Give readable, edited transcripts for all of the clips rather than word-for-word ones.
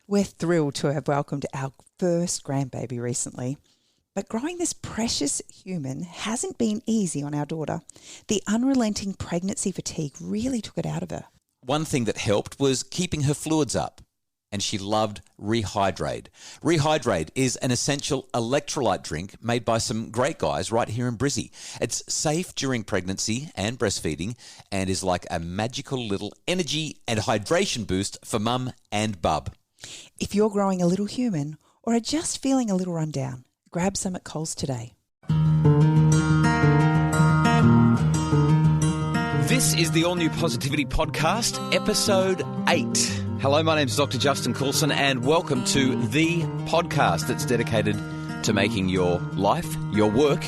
We're thrilled to have welcomed our first grandbaby recently. But growing this precious human hasn't been easy on our daughter. The unrelenting pregnancy fatigue really took it out of her. One thing that helped was keeping her fluids up, and she loved Rehydrate. Rehydrate is an essential electrolyte drink made by some great guys right here in Brizzy. It's safe during pregnancy and breastfeeding and is like a magical little energy and hydration boost for mum and bub. If you're growing a little human or are just feeling a little run down, grab some at Coles today. This is the All New Positivity Podcast, Episode 8. Hello, my name's Dr. Justin Coulson, and welcome to the podcast that's dedicated to making your life, your work,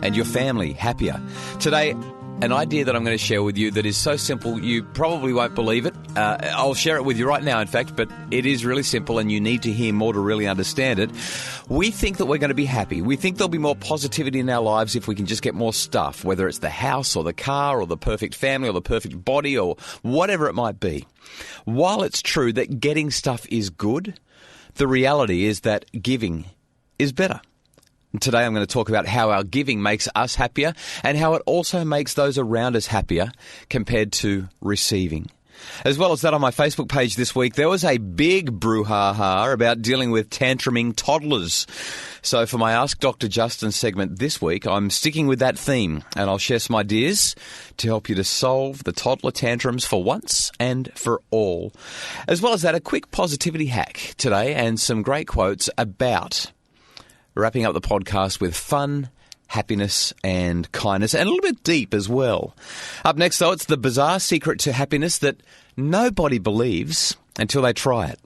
and your family happier. Today, an idea that I'm going to share with you that is so simple you probably won't believe it. I'll share it with you right now, in fact, but it is really simple and you need to hear more to really understand it. We think that we're going to be happy. We think there'll be more positivity in our lives if we can just get more stuff, whether it's the house or the car or the perfect family or the perfect body or whatever it might be. While it's true that getting stuff is good, the reality is that giving is better. Today I'm going to talk about how our giving makes us happier and how it also makes those around us happier compared to receiving. As well as that, on my Facebook page this week, there was a big brouhaha about dealing with tantruming toddlers. So for my Ask Dr. Justin segment this week, I'm sticking with that theme and I'll share some ideas to help you to solve the toddler tantrums for once and for all. As well as that, a quick positivity hack today and some great quotes about wrapping up the podcast with fun, happiness and kindness, and a little bit deep as well. Up next, though, it's the bizarre secret to happiness that nobody believes until they try it.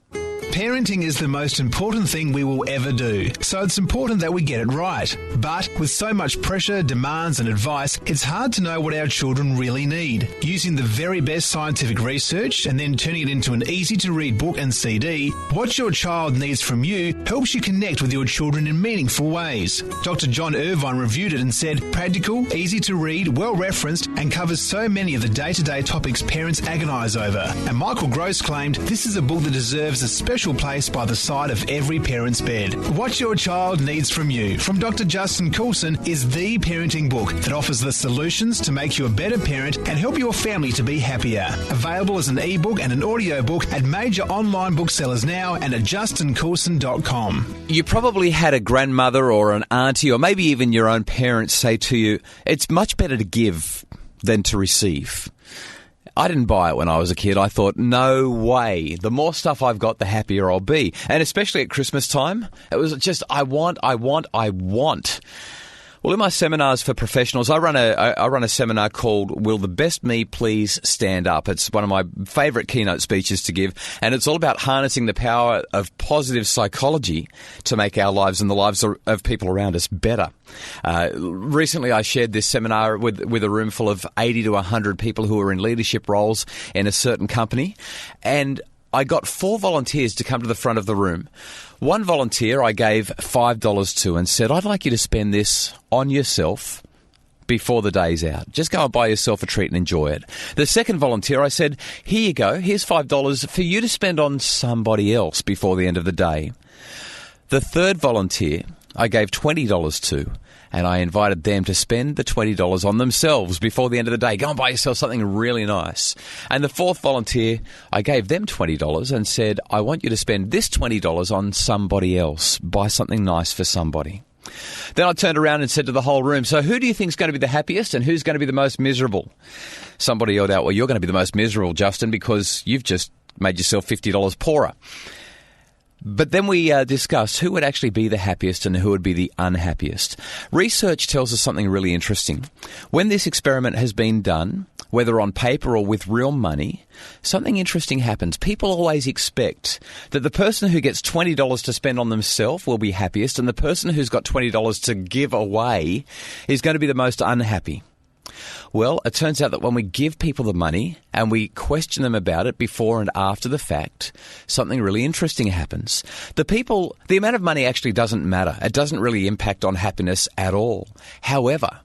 Parenting is the most important thing we will ever do, so it's important that we get it right. But with so much pressure, demands and advice, it's hard to know what our children really need. Using the very best scientific research and then turning it into an easy-to-read book and CD, What Your Child Needs From You helps you connect with your children in meaningful ways. Dr. John Irvine reviewed it and said, practical, easy to read, well-referenced and covers so many of the day-to-day topics parents agonise over. And Michael Gross claimed, this is a book that deserves a special place by the side of every parent's bed. What Your Child Needs From You from Dr. Justin Coulson is the parenting book that offers the solutions to make you a better parent and help your family to be happier. Available as an ebook and an audiobook at major online booksellers now and at justincoulson.com. You probably had a grandmother or an auntie or maybe even your own parents say to you, it's much better to give than to receive. I didn't buy it when I was a kid. I thought, no way. The more stuff I've got, the happier I'll be. And especially at Christmas time, it was just, I want. Well, in my seminars for professionals, I run a seminar called Will the Best Me Please Stand Up? It's one of my favourite keynote speeches to give, and it's all about harnessing the power of positive psychology to make our lives and the lives of people around us better. Recently, I shared this seminar with a room full of 80 to 100 people who are in leadership roles in a certain company, and I got 4 volunteers to come to the front of the room. One volunteer I gave $5 to and said, I'd like you to spend this on yourself before the day's out. Just go and buy yourself a treat and enjoy it. The second volunteer, I said, here you go. Here's $5 for you to spend on somebody else before the end of the day. The third volunteer, I gave $20 to, and I invited them to spend the $20 on themselves before the end of the day. Go and buy yourself something really nice. And the fourth volunteer, I gave them $20 and said, I want you to spend this $20 on somebody else. Buy something nice for somebody. Then I turned around and said to the whole room, so who do you think is going to be the happiest and who's going to be the most miserable? Somebody yelled out, well, you're going to be the most miserable, Justin, because you've just made yourself $50 poorer. But then we discussed who would actually be the happiest and who would be the unhappiest. Research tells us something really interesting. When this experiment has been done, whether on paper or with real money, something interesting happens. People always expect that the person who gets $20 to spend on themselves will be happiest, and the person who's got $20 to give away is going to be the most unhappy. Well, it turns out that when we give people the money and we question them about it before and after the fact, something really interesting happens. The amount of money actually doesn't matter. It doesn't really impact on happiness at all. However,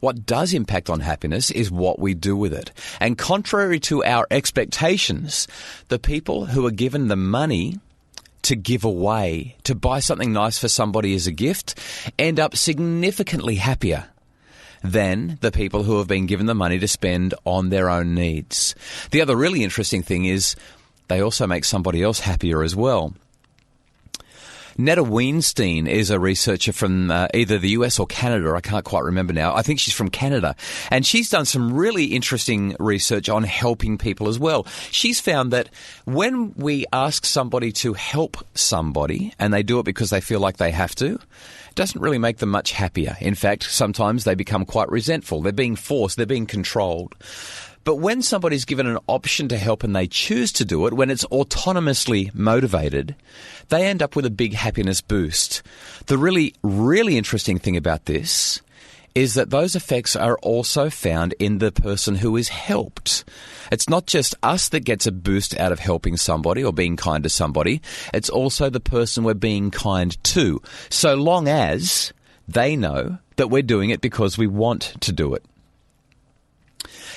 what does impact on happiness is what we do with it. And contrary to our expectations, the people who are given the money to give away, to buy something nice for somebody as a gift, end up significantly happier than the people who have been given the money to spend on their own needs. The other really interesting thing is they also make somebody else happier as well. Netta Weinstein is a researcher from either the US or Canada. I can't quite remember now. I think she's from Canada. And she's done some really interesting research on helping people as well. She's found that when we ask somebody to help somebody and they do it because they feel like they have to, it doesn't really make them much happier. In fact, sometimes they become quite resentful. They're being forced. They're being controlled. But when somebody's given an option to help and they choose to do it, when it's autonomously motivated, they end up with a big happiness boost. The really, really interesting thing about this is that those effects are also found in the person who is helped. It's not just us that gets a boost out of helping somebody or being kind to somebody. It's also the person we're being kind to, so long as they know that we're doing it because we want to do it.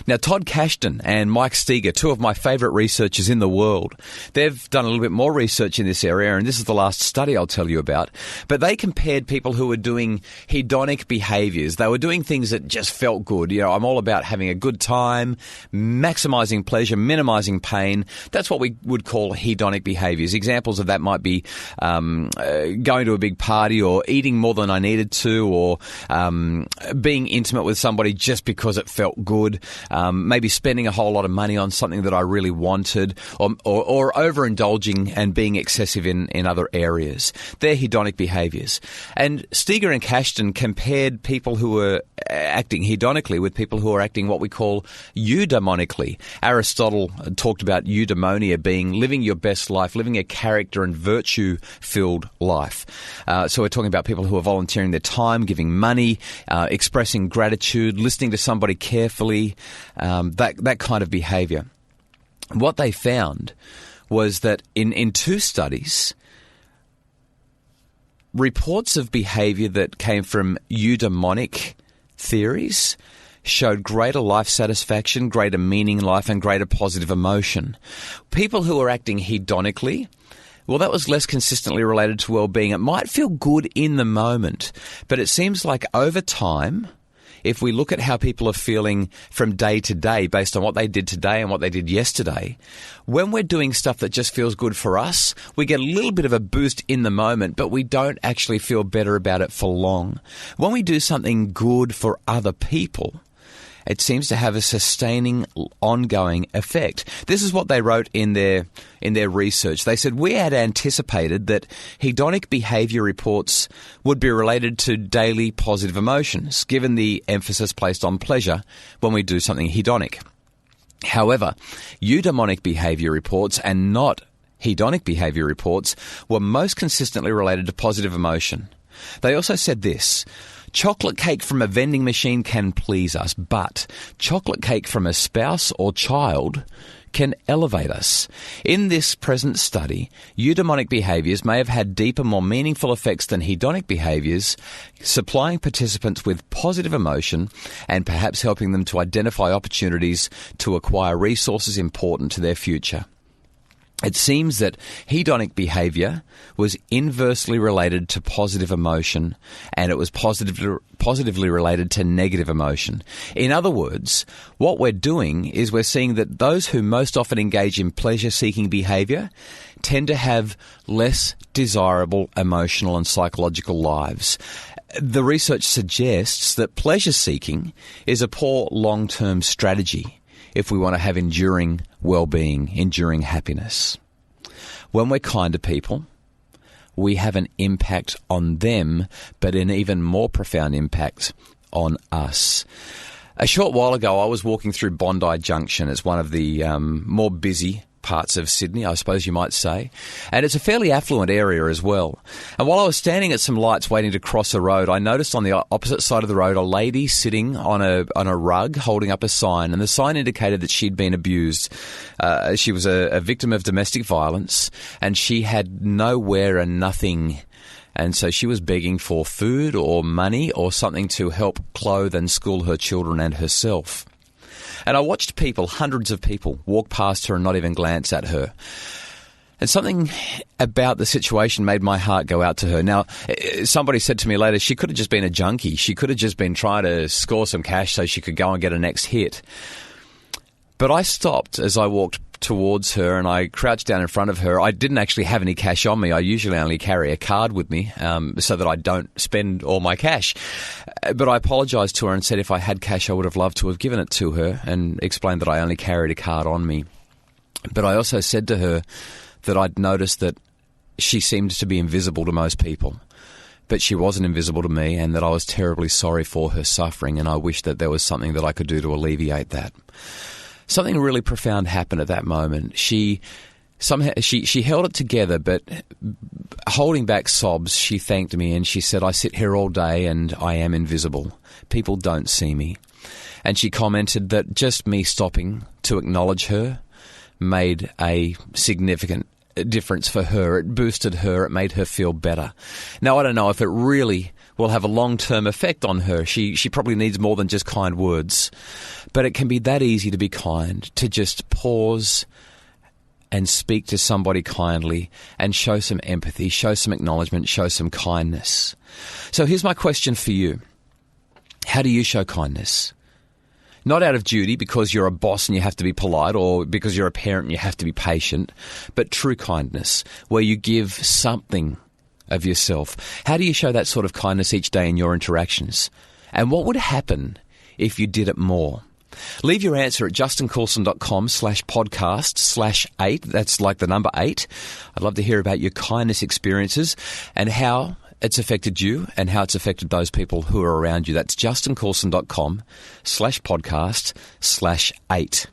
Now, Todd Cashton and Mike Steger, two of my favourite researchers in the world, they've done a little bit more research in this area, and this is the last study I'll tell you about. But they compared people who were doing hedonic behaviours. They were doing things that just felt good. You know, I'm all about having a good time, maximising pleasure, minimising pain. That's what we would call hedonic behaviours. Examples of that might be going to a big party, or eating more than I needed to, or being intimate with somebody just because it felt good. Maybe spending a whole lot of money on something that I really wanted, or overindulging and being excessive in other areas. They're hedonic behaviours. And Steger and Cashton compared people who were acting hedonically with people who are acting what we call eudaimonically. Aristotle talked about eudaimonia being living your best life, living a character and virtue-filled life. So we're talking about people who are volunteering their time, giving money, expressing gratitude, listening to somebody carefully, that kind of behaviour. What they found was that in two studies, reports of behaviour that came from eudaimonic theories showed greater life satisfaction, greater meaning in life, and greater positive emotion. People who were acting hedonically, well, that was less consistently related to well-being. It might feel good in the moment, but it seems like over time, if we look at how people are feeling from day to day based on what they did today and what they did yesterday, when we're doing stuff that just feels good for us, we get a little bit of a boost in the moment, but we don't actually feel better about it for long. When we do something good for other people, it seems to have a sustaining, ongoing effect. This is what they wrote in their research. They said, we had anticipated that hedonic behaviour reports would be related to daily positive emotions, given the emphasis placed on pleasure when we do something hedonic. However, eudaimonic behaviour reports and not hedonic behaviour reports were most consistently related to positive emotion. They also said this: chocolate cake from a vending machine can please us, but chocolate cake from a spouse or child can elevate us. In this present study, eudaimonic behaviours may have had deeper, more meaningful effects than hedonic behaviours, supplying participants with positive emotion and perhaps helping them to identify opportunities to acquire resources important to their future. It seems that hedonic behaviour was inversely related to positive emotion, and it was positively related to negative emotion. In other words, what we're doing is we're seeing that those who most often engage in pleasure-seeking behaviour tend to have less desirable emotional and psychological lives. The research suggests that pleasure-seeking is a poor long-term strategy if we want to have enduring well-being, enduring happiness. When we're kind to people, we have an impact on them, but an even more profound impact on us. A short while ago, I was walking through Bondi Junction. It's one of the more busy parts of Sydney, I suppose you might say. And it's a fairly affluent area as well. And while I was standing at some lights waiting to cross a road, I noticed on the opposite side of the road a lady sitting on a rug holding up a sign. And the sign indicated that she'd been abused. She was a victim of domestic violence, and she had nowhere and nothing. And so she was begging for food or money or something to help clothe and school her children and herself. And I watched people, hundreds of people, walk past her and not even glance at her. And something about the situation made my heart go out to her. Now, somebody said to me later, she could have just been a junkie. She could have just been trying to score some cash so she could go and get a next hit. But I stopped as I walked towards her and I crouched down in front of her. I didn't actually have any cash on me. I usually only carry a card with me so that I don't spend all my cash. But I apologised to her and said if I had cash, I would have loved to have given it to her, and explained that I only carried a card on me. But I also said to her that I'd noticed that she seemed to be invisible to most people, but she wasn't invisible to me, and that I was terribly sorry for her suffering, and I wished that there was something that I could do to alleviate that. Something really profound happened at that moment. She held it together, but holding back sobs, she thanked me and she said, "I sit here all day and I am invisible. People don't see me." And she commented that just me stopping to acknowledge her made a significant difference for her. It boosted her. It made her feel better. Now, I don't know if it really will have a long-term effect on her. She probably needs more than just kind words. But it can be that easy to be kind, to just pause and speak to somebody kindly and show some empathy, show some acknowledgement, show some kindness. So here's my question for you. How do you show kindness? Not out of duty because you're a boss and you have to be polite, or because you're a parent and you have to be patient, but true kindness, where you give something of yourself. How do you show that sort of kindness each day in your interactions? And what would happen if you did it more? Leave your answer at justincoulson.com/podcast/8. That's like the number 8. I'd love to hear about your kindness experiences and how it's affected you and how it's affected those people who are around you. That's justincoulson.com/podcast/8.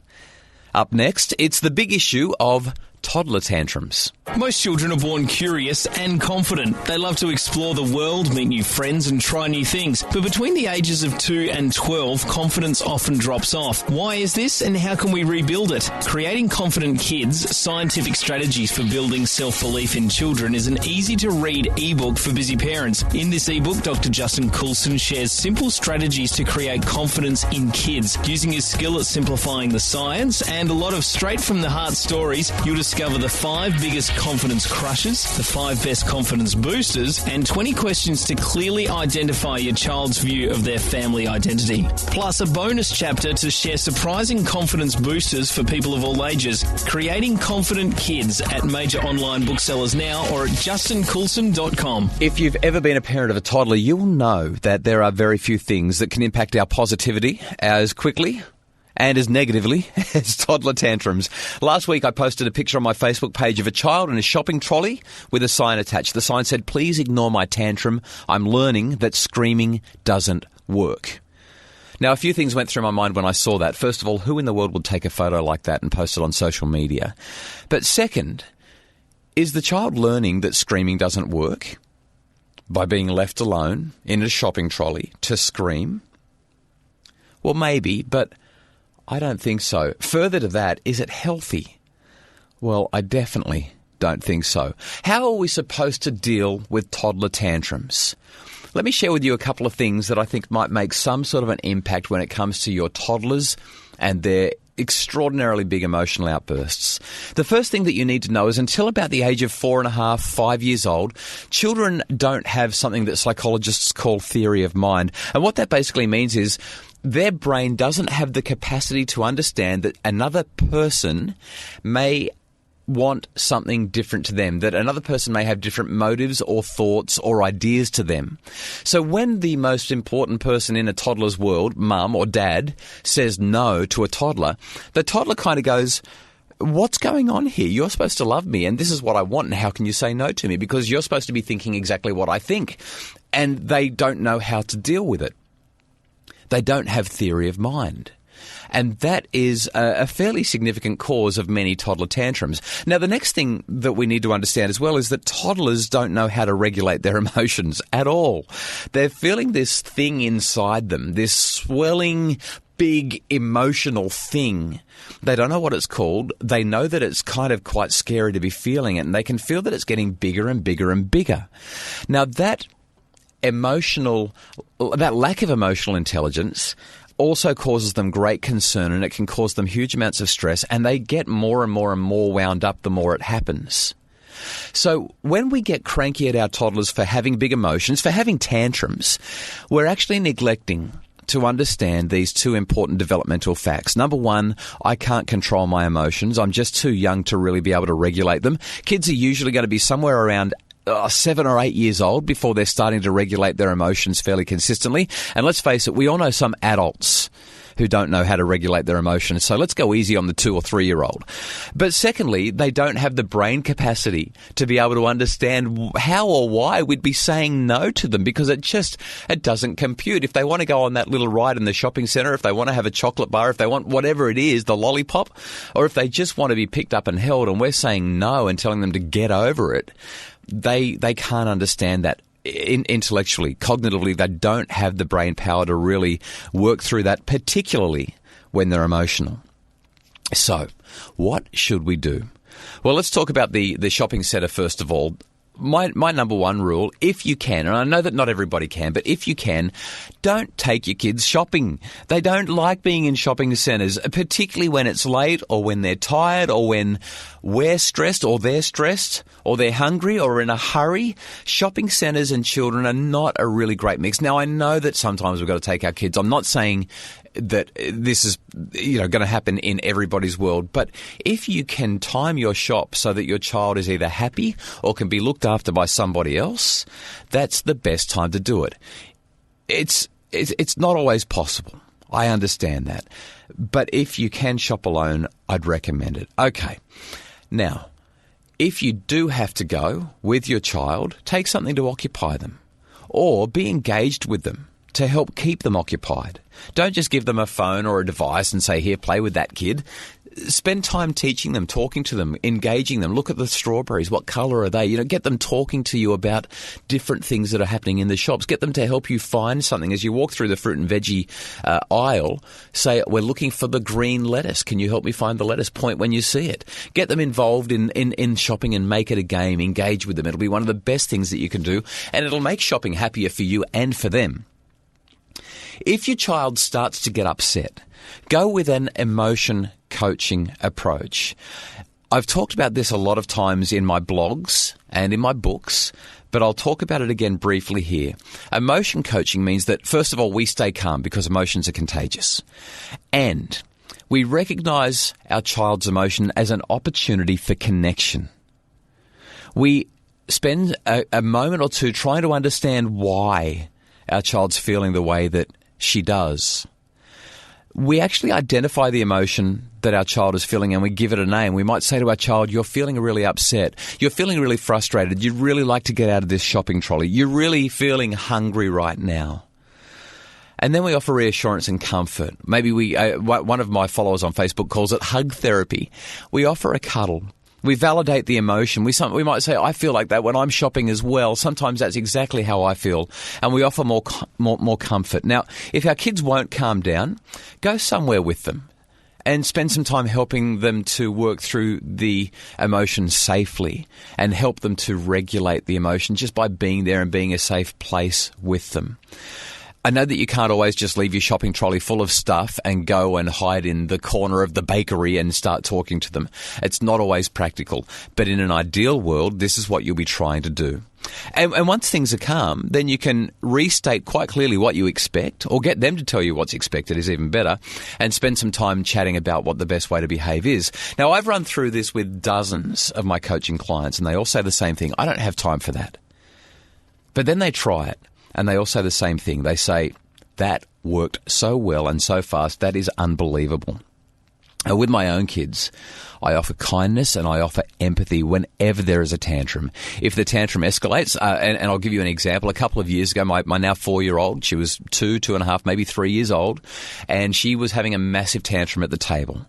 Up next, it's the big issue of toddler tantrums. Most children are born curious and confident. They love to explore the world, meet new friends and try new things. But between the ages of 2 and 12, confidence often drops off. Why is this, and how can we rebuild it? Creating Confident Kids, Scientific Strategies for Building Self-Belief in Children is an easy-to-read ebook for busy parents. In this ebook, Dr. Justin Coulson shares simple strategies to create confidence in kids. Using his skill at simplifying the science and a lot of straight-from-the-heart stories, you'll discover the 5 biggest confidence crushers, the 5 best confidence boosters, and 20 questions to clearly identify your child's view of their family identity. Plus a bonus chapter to share surprising confidence boosters for people of all ages. Creating Confident Kids at major online booksellers now or at justincoulson.com. If you've ever been a parent of a toddler, you'll know that there are very few things that can impact our positivity as quickly and as negatively as toddler tantrums. Last week I posted a picture on my Facebook page of a child in a shopping trolley with a sign attached. The sign said, "Please ignore my tantrum. I'm learning that screaming doesn't work." Now, a few things went through my mind when I saw that. First of all, who in the world would take a photo like that and post it on social media? But second, is the child learning that screaming doesn't work by being left alone in a shopping trolley to scream? Well, maybe, but I don't think so. Further to that, is it healthy? Well, I definitely don't think so. How are we supposed to deal with toddler tantrums? Let me share with you a couple of things that I think might make some sort of an impact when it comes to your toddlers and their extraordinarily big emotional outbursts. The first thing that you need to know is until about the age of 4.5, 5 years old, children don't have something that psychologists call theory of mind. And what that basically means is their brain doesn't have the capacity to understand that another person may want something different to them, that another person may have different motives or thoughts or ideas to them. So when the most important person in a toddler's world, mum or dad, says no to a toddler, the toddler kind of goes, "What's going on here? You're supposed to love me and this is what I want, and how can you say no to me? Because you're supposed to be thinking exactly what I think." And they don't know how to deal with it. They don't have theory of mind. And that is a fairly significant cause of many toddler tantrums. Now, the next thing that we need to understand as well is that toddlers don't know how to regulate their emotions at all. They're feeling this thing inside them, this swelling, big emotional thing. They don't know what it's called. They know that it's kind of quite scary to be feeling it, and they can feel that it's getting bigger and bigger and bigger. Now, that lack of emotional intelligence also causes them great concern, and it can cause them huge amounts of stress, and they get more and more and more wound up the more it happens. So when we get cranky at our toddlers for having big emotions, for having tantrums, we're actually neglecting to understand these two important developmental facts. Number one, I can't control my emotions. I'm just too young to really be able to regulate them. Kids are usually going to be somewhere around 7 or 8 years old before they're starting to regulate their emotions fairly consistently. And let's face it, we all know some adults who don't know how to regulate their emotions. So let's go easy on the 2 or 3 year old. But secondly, they don't have the brain capacity to be able to understand how or why we'd be saying no to them, because it doesn't compute. If they want to go on that little ride in the shopping centre, if they want to have a chocolate bar, if they want whatever it is, the lollipop, or if they just want to be picked up and held and we're saying no and telling them to get over it, they can't understand that. Intellectually, cognitively, they don't have the brain power to really work through that, particularly when they're emotional. So, what should we do? Well, let's talk about the shopping centre first of all. My number one rule, if you can, and I know that not everybody can, but if you can, don't take your kids shopping. They don't like being in shopping centres, particularly when it's late or when they're tired or when we're stressed or they're stressed or they're hungry or in a hurry. Shopping centres and children are not a really great mix. Now, I know that sometimes we've got to take our kids. I'm not saying that this is going to happen in everybody's world, but if you can time your shop so that your child is either happy or can be looked after by somebody else, that's the best time to do it. It's not always possible. I understand that. But if you can shop alone, I'd recommend it. Okay. Now, if you do have to go with your child, take something to occupy them or be engaged with them to help keep them occupied. Don't just give them a phone or a device and say, here, play with that kid. Spend time teaching them, talking to them, engaging them. Look at the strawberries. What colour are they? Get them talking to you about different things that are happening in the shops. Get them to help you find something. As you walk through the fruit and veggie aisle, say, we're looking for the green lettuce. Can you help me find the lettuce? Point when you see it. Get them involved in shopping and make it a game. Engage with them. It'll be one of the best things that you can do, and it'll make shopping happier for you and for them. If your child starts to get upset, go with an emotion coaching approach. I've talked about this a lot of times in my blogs and in my books, but I'll talk about it again briefly here. Emotion coaching means that, first of all, we stay calm because emotions are contagious. And we recognize our child's emotion as an opportunity for connection. We spend a moment or two trying to understand why our child's feeling the way that she does. We actually identify the emotion that our child is feeling and we give it a name. We might say to our child, you're feeling really upset. You're feeling really frustrated. You'd really like to get out of this shopping trolley. You're really feeling hungry right now. And then we offer reassurance and comfort. Maybe one of my followers on Facebook calls it hug therapy. We offer a cuddle. We validate the emotion. We might say, I feel like that when I'm shopping as well. Sometimes that's exactly how I feel. And we offer more comfort. Now, if our kids won't calm down, go somewhere with them and spend some time helping them to work through the emotion safely and help them to regulate the emotion just by being there and being a safe place with them. I know that you can't always just leave your shopping trolley full of stuff and go and hide in the corner of the bakery and start talking to them. It's not always practical. But in an ideal world, this is what you'll be trying to do. And once things are calm, then you can restate quite clearly what you expect, or get them to tell you what's expected is even better, and spend some time chatting about what the best way to behave is. Now, I've run through this with dozens of my coaching clients, and they all say the same thing. I don't have time for that. But then they try it. And they all say the same thing. They say, that worked so well and so fast, that is unbelievable. With my own kids, I offer kindness and I offer empathy whenever there is a tantrum. If the tantrum escalates, and I'll give you an example. A couple of years ago, my now 4-year-old, she was 2.5, maybe 3 years old, and she was having a massive tantrum at the table.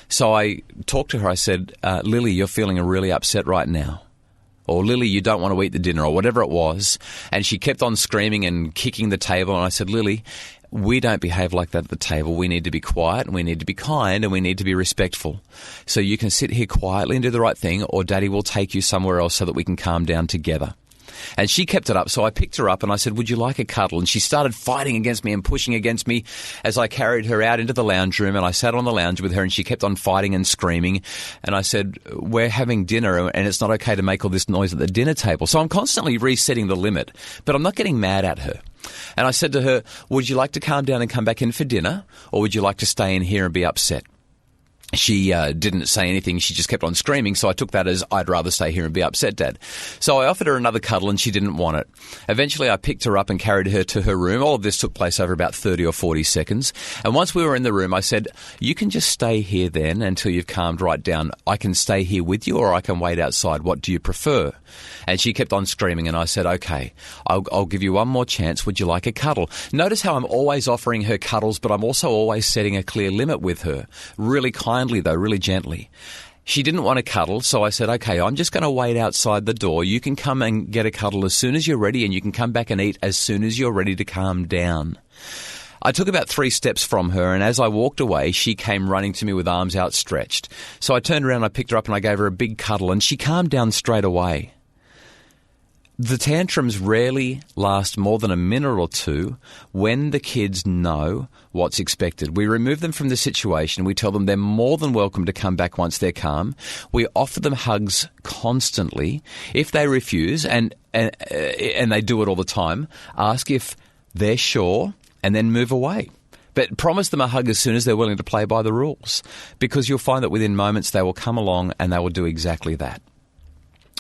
So I talked to her. I said, Lily, you're feeling really upset right now. Or, Lily, you don't want to eat the dinner, or whatever it was. And she kept on screaming and kicking the table. And I said, Lily, we don't behave like that at the table. We need to be quiet, and we need to be kind, and we need to be respectful. So you can sit here quietly and do the right thing, or Daddy will take you somewhere else so that we can calm down together. And she kept it up, so I picked her up and I said, would you like a cuddle? And she started fighting against me and pushing against me as I carried her out into the lounge room, and I sat on the lounge with her and she kept on fighting and screaming. And I said, we're having dinner and it's not okay to make all this noise at the dinner table. So I'm constantly resetting the limit, but I'm not getting mad at her. And I said to her, would you like to calm down and come back in for dinner, or would you like to stay in here and be upset? She didn't say anything. She just kept on screaming, so I took that as, I'd rather stay here and be upset, Dad. So I offered her another cuddle and she didn't want it. Eventually I picked her up and carried her to her room. All of this took place over about 30 or 40 seconds. And once we were in the room, I said, you can just stay here then until you've calmed right down. I can stay here with you, or I can wait outside. What do you prefer? And she kept on screaming, and I said, okay, I'll give you one more chance. Would you like a cuddle? Notice how I'm always offering her cuddles, but I'm also always setting a clear limit with her. Really kindly, though, really gently. She didn't want a cuddle, so I said, okay, I'm just going to wait outside the door. You can come and get a cuddle as soon as you're ready, and you can come back and eat as soon as you're ready to calm down. I took about 3 steps from her, and as I walked away, she came running to me with arms outstretched. So I turned around, I picked her up, and I gave her a big cuddle, and she calmed down straight away. The tantrums rarely last more than a minute or two when the kids know what's expected. We remove them from the situation. We tell them they're more than welcome to come back once they're calm. We offer them hugs constantly. If they refuse, and they do it all the time, ask if they're sure and then move away. But promise them a hug as soon as they're willing to play by the rules, because you'll find that within moments they will come along and they will do exactly that.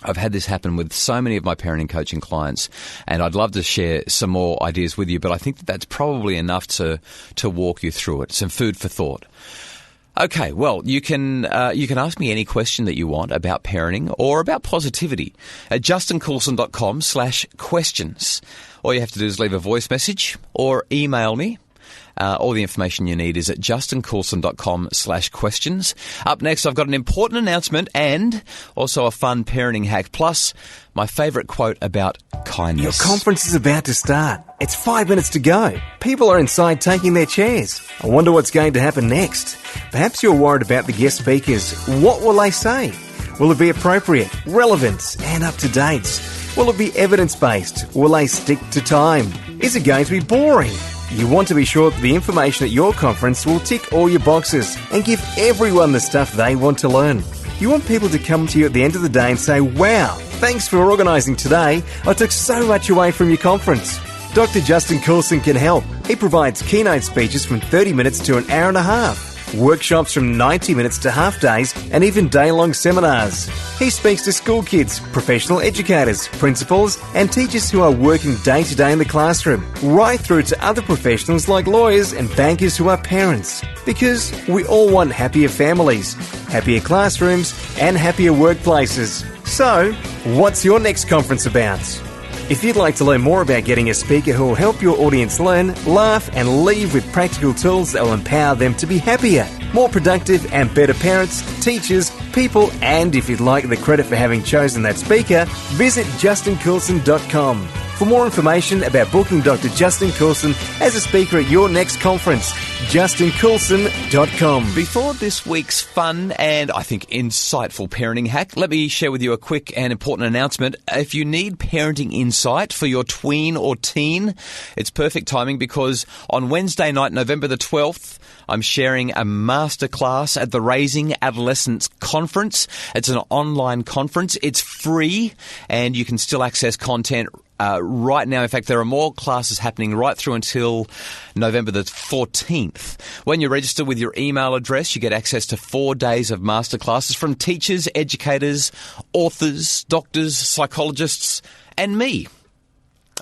I've had this happen with so many of my parenting coaching clients, and I'd love to share some more ideas with you, but I think that that's probably enough to walk you through it. Some food for thought. Okay, well, you can ask me any question that you want about parenting or about positivity at justincoulson.com/questions. All you have to do is leave a voice message or email me. All the information you need is at justincoulson.com/questions. Up next, I've got an important announcement and also a fun parenting hack, plus my favourite quote about kindness. Your conference is about to start. It's 5 minutes to go. People are inside taking their chairs. I wonder what's going to happen next. Perhaps you're worried about the guest speakers. What will they say? Will it be appropriate, relevant, and up to date? Will it be evidence-based? Will they stick to time? Is it going to be boring? You want to be sure that the information at your conference will tick all your boxes and give everyone the stuff they want to learn. You want people to come to you at the end of the day and say, wow, thanks for organising today. I took so much away from your conference. Dr. Justin Coulson can help. He provides keynote speeches from 30 minutes to an hour and a half, workshops from 90 minutes to half days, and even day-long seminars. He speaks to school kids, professional educators, principals, and teachers who are working day-to-day in the classroom, right through to other professionals like lawyers and bankers who are parents. Because we all want happier families, happier classrooms, and happier workplaces. So, what's your next conference about? If you'd like to learn more about getting a speaker who will help your audience learn, laugh, and leave with practical tools that will empower them to be happier, more productive, and better parents, teachers, people, and if you'd like the credit for having chosen that speaker, visit justincoulson.com. For more information about booking Dr. Justin Coulson as a speaker at your next conference, justincoulson.com. Before this week's fun and, I think, insightful parenting hack, let me share with you a quick and important announcement. If you need parenting insight for your tween or teen, it's perfect timing because on Wednesday night, November the 12th, I'm sharing a masterclass at the Raising Adolescents Conference. It's an online conference. It's free and you can still access content right now. In fact, there are more classes happening right through until November the 14th. When you register with your email address, you get access to 4 days of masterclasses from teachers, educators, authors, doctors, psychologists, and me.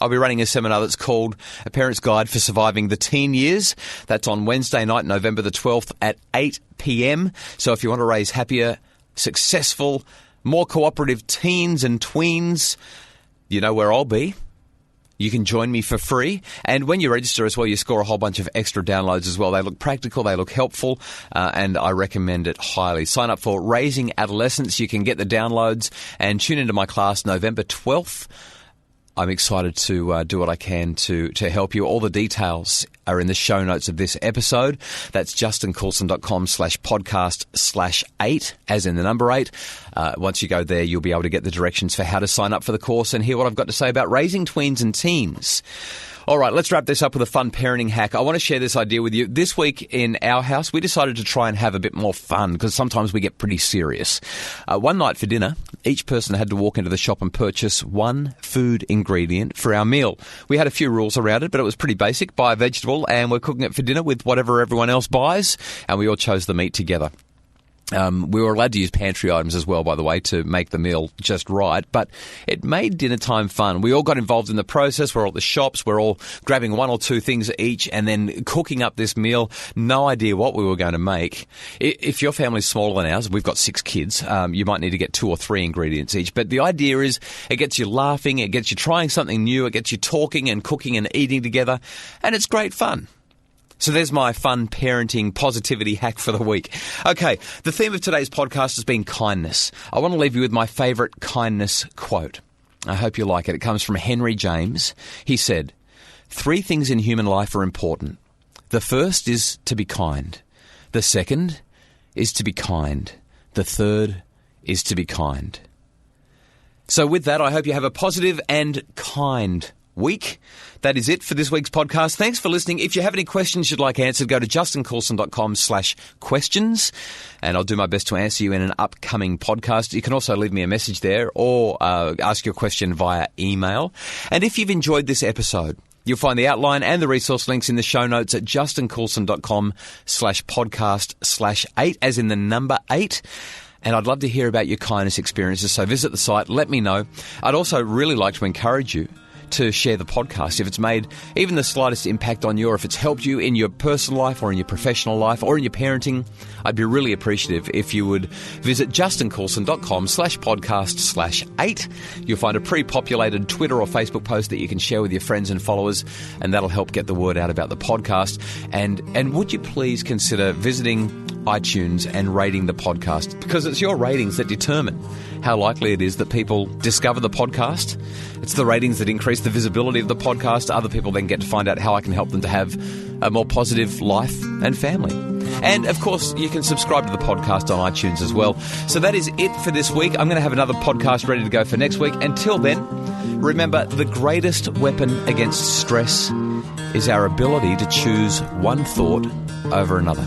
I'll be running a seminar that's called A Parent's Guide for Surviving the Teen Years. That's on Wednesday night, November the 12th at 8 p.m. So if you want to raise happier, successful, more cooperative teens and tweens, you know where I'll be. You can join me for free. And when you register as well, you score a whole bunch of extra downloads as well. They look practical, they look helpful, and I recommend it highly. Sign up for Raising Adolescents. You can get the downloads and tune into my class November 12th. I'm excited to do what I can to help you. All the details are in the show notes of this episode. That's justincoulson.com/podcast/8, as in the number 8. Once you go there, you'll be able to get the directions for how to sign up for the course and hear what I've got to say about raising tweens and teens. All right, let's wrap this up with a fun parenting hack. I want to share this idea with you. This week in our house, we decided to try and have a bit more fun because sometimes we get pretty serious. One night for dinner, each person had to walk into the shop and purchase one food ingredient for our meal. We had a few rules around it, but it was pretty basic. Buy a vegetable and we're cooking it for dinner with whatever everyone else buys, and we all chose the meat together. We were allowed to use pantry items as well, by the way, to make the meal just right, but it made dinner time fun. We all got involved in the process. We're all at the shops. We're all grabbing one or two things each and then cooking up this meal. No idea what we were going to make. If your family's smaller than ours, we've got 6 kids, you might need to get 2 or 3 ingredients each. But the idea is it gets you laughing, it gets you trying something new, it gets you talking and cooking and eating together, and it's great fun. So there's my fun parenting positivity hack for the week. Okay, the theme of today's podcast has been kindness. I want to leave you with my favourite kindness quote. I hope you like it. It comes from Henry James. He said, 3 things in human life are important. The first is to be kind. The second is to be kind. The third is to be kind. So with that, I hope you have a positive and kind week. That is it for this week's podcast. Thanks for listening. If you have any questions you'd like answered, go to justincoulson.com/questions and I'll do my best to answer you in an upcoming podcast. You can also leave me a message there or ask your question via email. And if you've enjoyed this episode, you'll find the outline and the resource links in the show notes at justincoulson.com/podcast/8, as in the number 8. And I'd love to hear about your kindness experiences, so visit the site, let me know. I'd also really like to encourage you to share the podcast. If it's made even the slightest impact on you, or if it's helped you in your personal life or in your professional life or in your parenting, I'd be really appreciative if you would visit justincoulson.com/podcast/8. You'll find a pre-populated Twitter or Facebook post that you can share with your friends and followers, and that'll help get the word out about the podcast. And would you please consider visiting iTunes and rating the podcast, because it's your ratings that determine how likely it is that people discover the podcast. It's the ratings that increase the visibility of the podcast. Other people then get to find out how I can help them to have a more positive life and family. And, of course, you can subscribe to the podcast on iTunes as well. So that is it for this week. I'm going to have another podcast ready to go for next week. Until then, remember, the greatest weapon against stress is our ability to choose one thought over another.